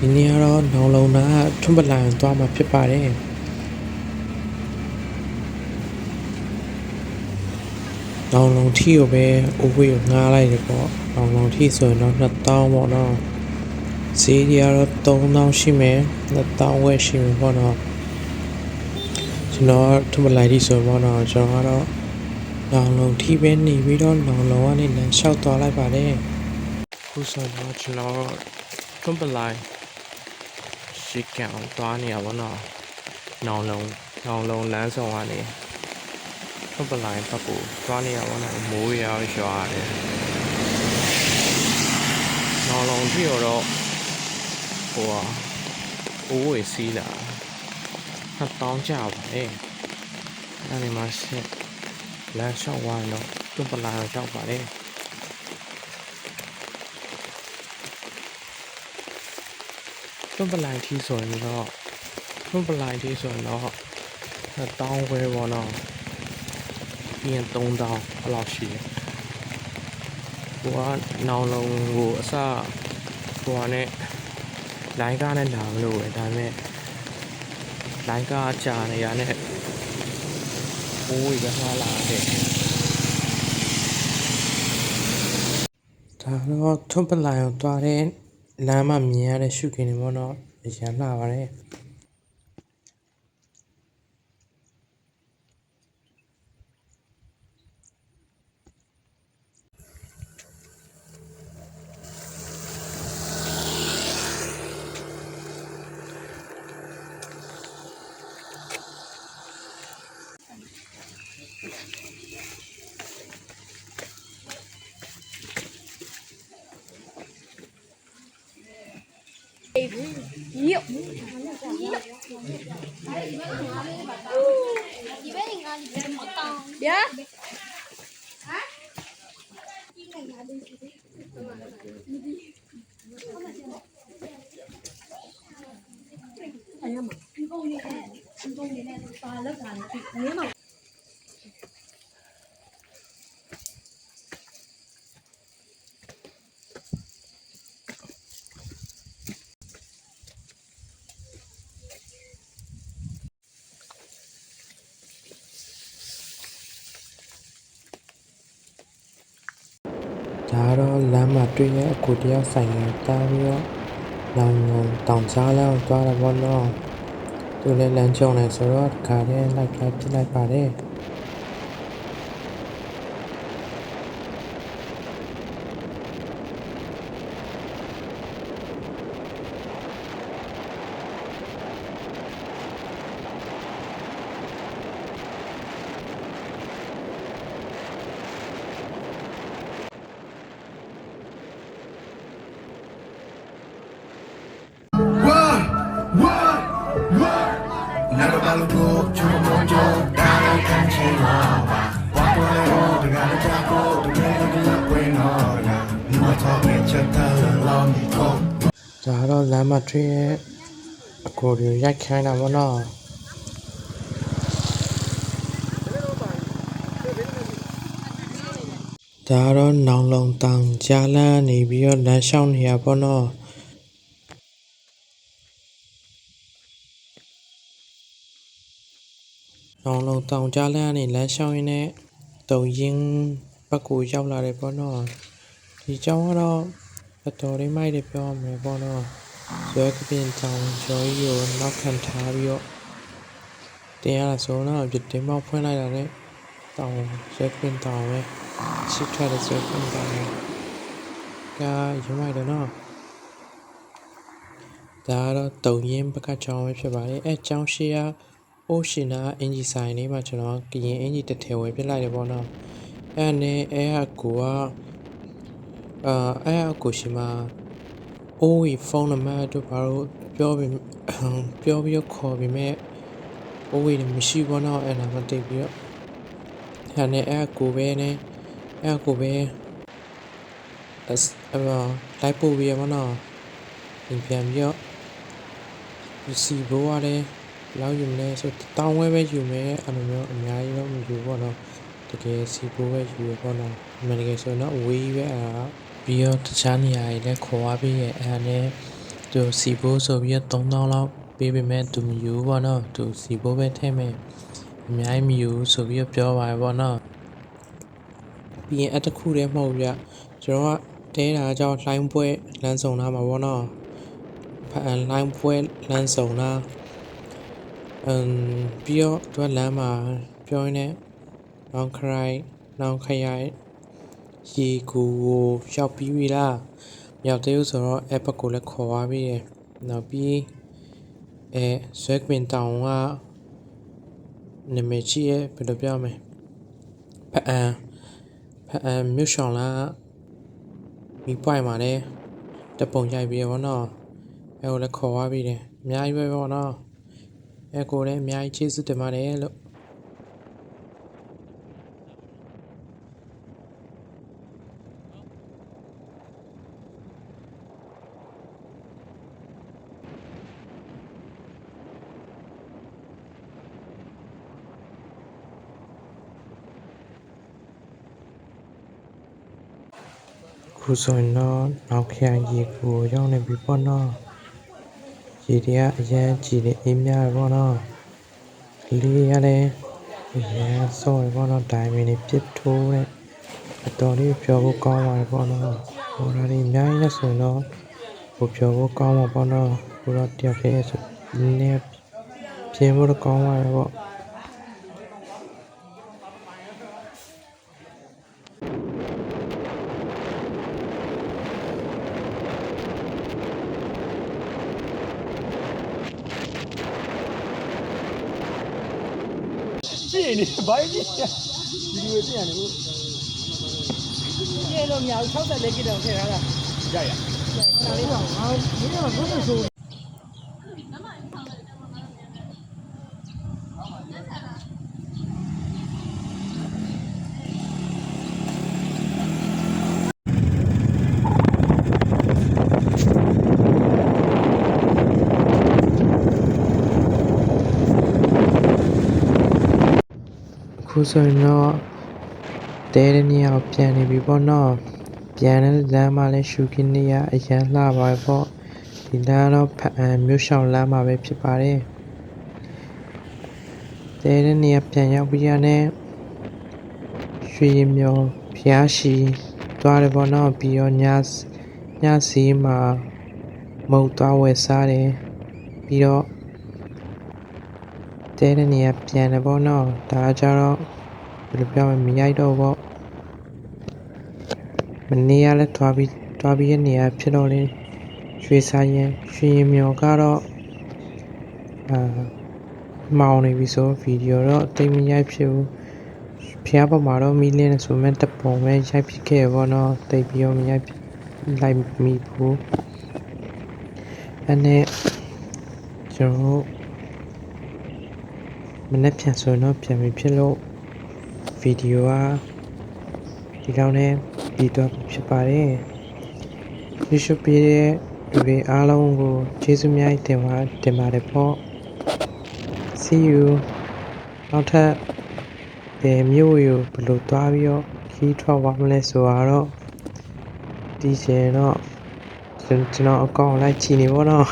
ဒီနေ့ကတော့နောင်လုံနာထွန်းပလိုင်သွားမှာဖြစ်ပါတယ်နောင်လုံထီကိုပဲအိုးဝေးကိုငှားလိုက်တယ်ပေါ့နောင်လုံထီဆိုရင်တော့2000ပေါ့နော်ဈေးကြီးကတော့3000ရှိမယ်2000ဝယ်ရှိမယ်ပေါ့နော်ကျွန်တော်ထွန်းပလိုင်ထီဆိုပေါ့နော်ကျွန်တော်ကတော့နောင်လုံထီပဲနေပြီးတော့နောင်လုံကနေလမ်းလျှောက်သွားလိုက်ပါတယ်ခုဆိုတော့ကျွန်တော်ထွန်းပလိုင်ရှိကံသွားနေရပါတော့နောင်လုံလမ်းဆောင်ကနေထွန်းပလိုင်ဘက်ကိုသွားနေရပါတော့မိုးရွာတယ်နောင်လုံထီတော့ဟိုအိုးဝေးစီးလာ2000ကျပါတယ်အဲ့ဒီမှာဆက်လမ်းလျှောက်သွားရင်တော့ထွန်းပလိုင်ကိုရောက်ပါတယ်ထွန်းပလိုင်ထီဆိုရင်တော့2000ခွဲပေါ့နော်ပြီးရင်3000အဲ့လောက်ရှိတယ်ဟိုကနောင်လုံကိုအစဟိုကနဲ့လိုင်းကားနဲ့လာမလို့ပဲဒါပေမဲ့လိုင်းကားကြာနေရတဲ့အိုးကြီးကလာတယ်ဒါတော့ထွန်းပလိုင်ကိုသွားတဲ့လမ်းမှာမြင်ရတဲ့ရှုခင်းတွေပေါ့နော်အရန်လာပါတယ်ဒါတော့လမ်းမှာတွေ့ရအကူတယောက်ဆိုင်ရတားပြီးတော့လောင်တောင်ကြားလမ်းကိုသွားတာပေါ့နော်သူလည်းလမ်းကြုံနေဆိုတော့ခါတဲ့လိုက်ပြလိုက်ပါတယ်Never balugo, chumo mojo, dala kanche lawa. Wapo lero, the gala jago, the mele the lakwe noya. Nima talk it chatala long ko. ဒါတော့လမ်းမှာတွေ့ရအကူတွေရိုက်ခိုင်းတာပေါ့နော်ဒါတော့နောင်လုံတောင်ကြားလမ်းနေပြီးတော့လမ်းလျှောက်နေရပေါ့နော်နောင်လုံတောင်ကြားလမ်းကနေလမ်းလျှောက်ရင်းနဲ့တုံရင်ဘက်ကိုရောက်လာတယ်ပေါ့နော်ဒီကြောင်းကတော့အတော်လေးမိုက်တယ်ပြောရမယ်ပေါ့နော်ဇွဲကပင်တောင်ကျော်ကြီးကိုနောက်ခံထားပြီးတော့တင်ရတာဆိုတော့ပြတင်းပေါက်ဖွင့်လိုက်တာနဲ့တောင်ဇွဲကပင်တောင်ပဲချစ်ထွက်တဲ့ဇွဲကပင်တောင်ကရမိုက်တယ်နော်ဒါကတော့တုံရင်ဘက်ကကျောင်းပဲဖြစ်ပါတယ်အဲကျောင်းရှိကအိုးရှင်နာအင်ဂျီဆိုင်လေးမှာကျွန်တော်ကရင်အင်ဂျီတစ်ထည်ဝယ်ပြလိုက်တယ်ပေါ့နော်အဲ့နဲ့အဲ့အကူကအဲ့အကူရှိမှာအိုးဖုန်းနံပါတ်တို့ဘာလို့ပြောပြီးတော့ခေါ်ပြီးမဲ့အိုးတွေမရှိဘောနော်အဲ့ဒါမသိပြီးတော့အဲ့နဲ့အဲ့အကူပဲနဲ့အဲ့အကူပဲလိုက်ပို့ပြီးရမနော်ပြန်ပြီးတော့စီဘိုးရတယ်လောက်ယူမလဲဆိုတောင်းဝဲပဲယူမယ်အဲ့လိုမျိုးအများကြီးတော့မယူပေါ့နော်တကယ်စီဘိုးပဲယူရပေါ့နော်အမှန်တကယ်ဆိုတော့ဝေးပဲအဲ့ဒါပြီးတော့တခြားနေရာတွေလည်းခေါ်သွားပြီးရဲ့အဲ့ဒါနဲ့တ သူစီဘိုးဆိုပြီးတော့3000လောက်ပေးပေမဲ့သူမယူဘူးပေါ့နော်သူစီဘိုးပဲထည့်မယ်အများကြီးမယူဘူးဆိုပြီးတော့ပြောပါတယ်ပေါ့နော်ပြီးရင်အတစ်ခုတည်းမဟုတ်ဘူးဗျကျွန်တော်ကတဲတာကြောင့်လှိုင်းပွဲလမ်းဆောင်တာမှာပေါ့နော်လှိုင်းပွဲလမ်းဆောင်တာပြီးတော့သူကလမ်းမှာပြောရင်းနဲ့နောင်ခရိုင်ရေကူကိုရောက်ပြီးပြီလားမရောက်သေးဘူးဆိုတော့အဲ့ဘက်ကိုလည်းခေါ်သွားပြီးတယ်နောက်ပြီးဆွဲကပင်တောင်ကနာမည်ကြီးရဲ့ဘယ်လိုပြောမလဲဖအံမြို့ရှောင်းလားမိပွိုင်မှာလည်းတပုံရိုက်ပြီးတော့နော်အဲ့ကိုလည်းခေါ်သွားပြီးတယ်အများကြီးပဲပေါ့နော်အဲ့ကိုလည်းအများကြီးကျေးဇူးတင်ပါတယ်လို့ခုဆိုရင်တော့နောက်ခရိုင်ရေကူကိုရောက်နေပြီပေါ့နော်ရေတွေကအရန်ကြည်နေအေးမြတယ်ပေါ့နော်လေးရလည်းအရန်စောရပေါ့နော်ဒိုင်မင်းတွေပြစ်ထိုးတဲ့အတော်လေးပြောဖို့ကောင်းပါတယ်ပေါ့နော်ဟိုဒါတွေအများကြီးလဲဆိုရင်တော့ဟိုပြောဖို့ကောင်းမှာပေါ့နော်ဟိုတော့တယောက်တည်းဆိုနည်းပြင်းဖို့ကောင်းပါတယ်ပေါ့ပြည့်နေဘိုင်းကြီးဗီဒီယိုပြည့်နေဘူးပြည့်လို့မရဘူး64ကစ်တောင်ထည့်ထားတာရရခဏလေးတော့ငါမင်းကဘယ်လိုဆိုခုဆိုရင်တော့တဲတဲ့နေရာကိုပြန်နေပြီပေါ့နော်ပြန်တဲ့လမ်းမှာလည်းရှူကင်းနေရအရန်လှပါပဲပေါ့ဒီလမ်းတော့မြို့ရှောင်းလမ်းမှာပဲဖြစ်ပါတယ်တဲတဲ့နေရာပြန်ရောက်ပြီးရတဲ့ရွှေမြော်ဖျားရှိသွားတယ်ပေါ့နော်ပြီးတော့ညစီမှာမုတ်သွားဝယ်စားတယ်ပြီးတော့တဲတဲ့နေရာပြန်တယ်ပေါ့နော်ဒါကြတော့ဘယ်လိုပြောမလဲမရိုက်တော့ပေါ့မနေ့ကလည်းသွားပြီးရဲ့နေရာဖြစ်တော့လေရွှေရင်မြော်ကတော့မောင်နေပြီဆိုဗီဒီယိုတော့တိတ်မရိုက်ဖြစ်ဘူးဖျားပေါ်မှာတော့မီလင်းနဲ့ဆိုမဲ့တပုံပဲရိုက်ဖြစ်ခဲ့ပေါ့နော်တိတ်ပြီးတော့မရိုက်လိုက်မိဘူးအဲ့နဲ့ကျွန်တော်မနေ့ပြန်ဆိုတော့ပြန်ပြီးဖြစ်လို့ဗီဒီယိုကဒီလောက်နဲ့ပြီးတော့ဖြစ်ပါတယ်ဒီရှုပ်ပြတဲ့လူတွေအားလုံးကိုကျေးဇူးများတင်ပါတယ်ပေါ့ see you နောက်ထပ်ဘယ်မျိုးကိုဘယ်လိုသွားပြီးတော့ခီးထွက်သွားမလဲဆိုတော့ဒီကျရင်တော့ကျွန်တော်အကောင့်လိုက်ချီနေပေါ့နော်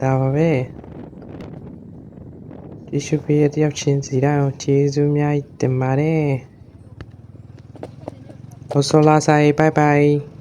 ဒါပါပဲဒီရှုပ်ပြတဲ့တယောက်ချင်းစီတိုင်းကျေးဇူးများတင်ပါတယ်好，说拉塞，拜拜。